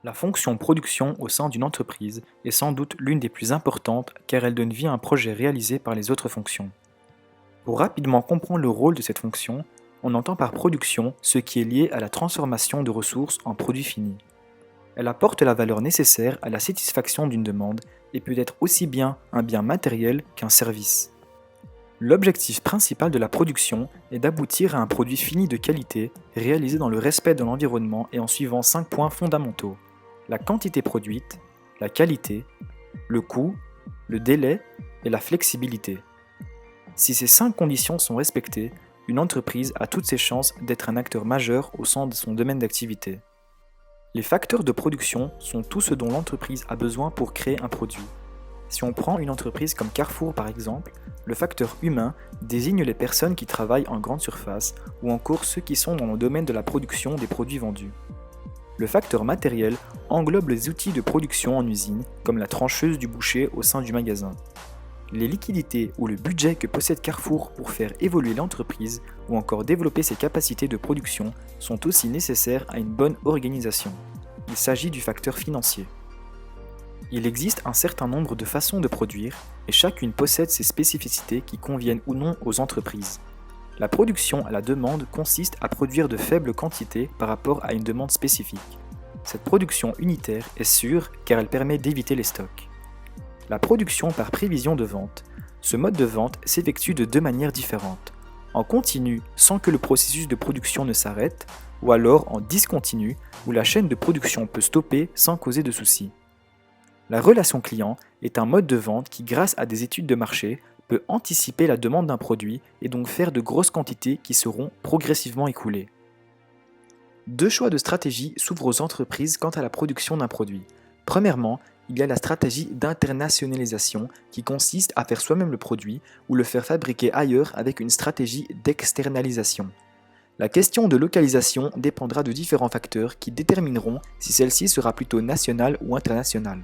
La fonction production au sein d'une entreprise est sans doute l'une des plus importantes car elle donne vie à un projet réalisé par les autres fonctions. Pour rapidement comprendre le rôle de cette fonction, on entend par production ce qui est lié à la transformation de ressources en produits finis. Elle apporte la valeur nécessaire à la satisfaction d'une demande et peut être aussi bien un bien matériel qu'un service. L'objectif principal de la production est d'aboutir à un produit fini de qualité réalisé dans le respect de l'environnement et en suivant 5 points fondamentaux: la quantité produite, la qualité, le coût, le délai et la flexibilité. Si ces 5 conditions sont respectées, une entreprise a toutes ses chances d'être un acteur majeur au sein de son domaine d'activité. Les facteurs de production sont tout ce dont l'entreprise a besoin pour créer un produit. Si on prend une entreprise comme Carrefour par exemple, le facteur humain désigne les personnes qui travaillent en grande surface ou encore ceux qui sont dans le domaine de la production des produits vendus. Le facteur matériel englobe les outils de production en usine, comme la trancheuse du boucher au sein du magasin. Les liquidités ou le budget que possède Carrefour pour faire évoluer l'entreprise ou encore développer ses capacités de production sont aussi nécessaires à une bonne organisation. Il s'agit du facteur financier. Il existe un certain nombre de façons de produire et chacune possède ses spécificités qui conviennent ou non aux entreprises. La production à la demande consiste à produire de faibles quantités par rapport à une demande spécifique. Cette production unitaire est sûre car elle permet d'éviter les stocks. La production par prévision de vente. Ce mode de vente s'effectue de deux manières différentes: en continu sans que le processus de production ne s'arrête, ou alors en discontinu où la chaîne de production peut stopper sans causer de soucis. La relation client est un mode de vente qui, grâce à des études de marché, peut anticiper la demande d'un produit et donc faire de grosses quantités qui seront progressivement écoulées. Deux choix de stratégie s'ouvrent aux entreprises quant à la production d'un produit. Premièrement, il y a la stratégie d'internationalisation qui consiste à faire soi-même le produit ou le faire fabriquer ailleurs avec une stratégie d'externalisation. La question de localisation dépendra de différents facteurs qui détermineront si celle-ci sera plutôt nationale ou internationale.